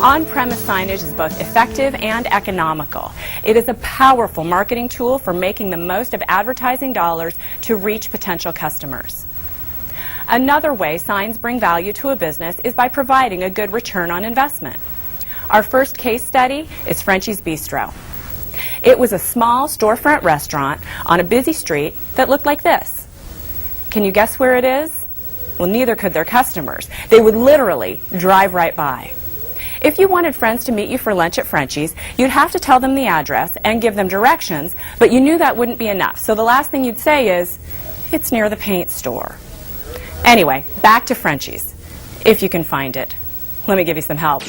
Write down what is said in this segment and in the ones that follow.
On-premise signage is both effective and economical. It is a powerful marketing tool for making the most of advertising dollars to reach potential customers. Another way signs bring value to a business is by providing a good return on investment. Our first case study is Frenchie's Bistro. It was a small storefront restaurant on a busy street that looked like this. Can you guess where it is? Well, neither could their customers. They would literally drive right by. If you wanted friends to meet you for lunch at Frenchie's, you'd have to tell them the address and give them directions, but you knew that wouldn't be enough. So the last thing you'd say is, "It's near the paint store." Anyway, back to Frenchie's, if you can find it. Let me give you some help.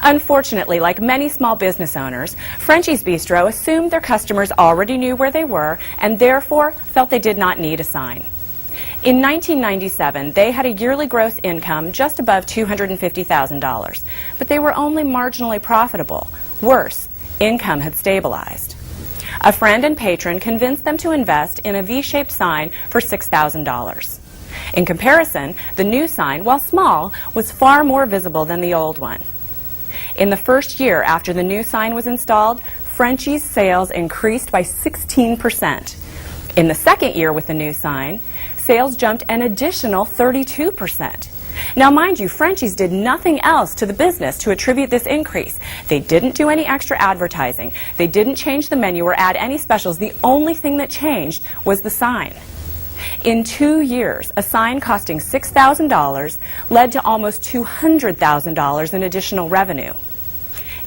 Unfortunately, like many small business owners, Frenchie's Bistro assumed their customers already knew where they were and therefore felt they did not need a sign. In 1997, they had a yearly gross income just above $250,000, but they were only marginally profitable. Worse, income had stabilized. A friend and patron convinced them to invest in a V-shaped sign for $6,000. In comparison, the new sign, while small, was far more visible than the old one. In the first year after the new sign was installed, Frenchie's sales increased by 16%. In the second year with the new sign, sales jumped an additional 32%. Now, mind you, Frenchie's did nothing else to the business to attribute this increase. They didn't do any extra advertising. They didn't change the menu or add any specials. The only thing that changed was the sign. In 2 years, a sign costing $6,000 led to almost $200,000 in additional revenue.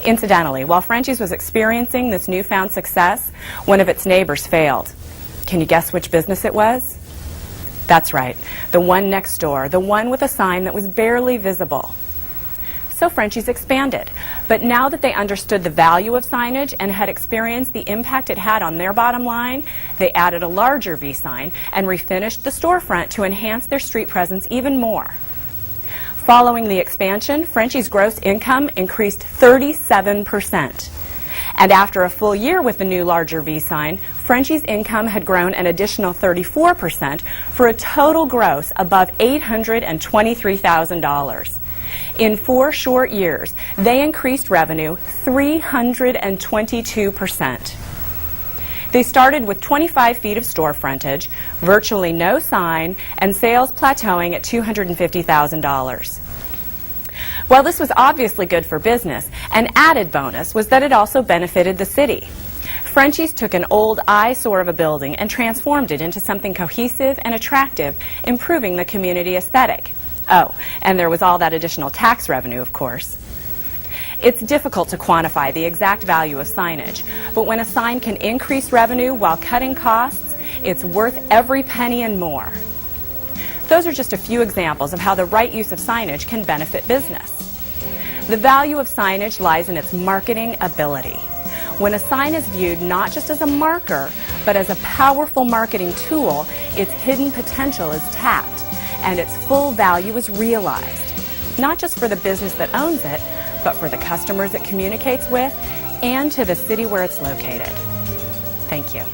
Incidentally, while Frenchie's was experiencing this newfound success, one of its neighbors failed. Can you guess which business it was? That's right, the one next door, the one with a sign that was barely visible. So Frenchie's expanded, but now that they understood the value of signage and had experienced the impact it had on their bottom line, they added a larger V sign and refinished the storefront to enhance their street presence even more. Following the expansion, Frenchie's gross income increased 37%. And after a full year with the new larger V sign, Frenchie's income had grown an additional 34% for a total gross above $823,000. In 4 short years, they increased revenue 322%. They started with 25 feet of store frontage, virtually no sign, and sales plateauing at $250,000. While this was obviously good for business, an added bonus was that it also benefited the city. Frenchie's took an old eyesore of a building and transformed it into something cohesive and attractive, improving the community aesthetic. Oh, and there was all that additional tax revenue, of course. It's difficult to quantify the exact value of signage, but when a sign can increase revenue while cutting costs, it's worth every penny and more. Those are just a few examples of how the right use of signage can benefit business. The value of signage lies in its marketing ability. When a sign is viewed not just as a marker, but as a powerful marketing tool, its hidden potential is tapped, and its full value is realized, not just for the business that owns it, but for the customers it communicates with and to the city where it's located. Thank you.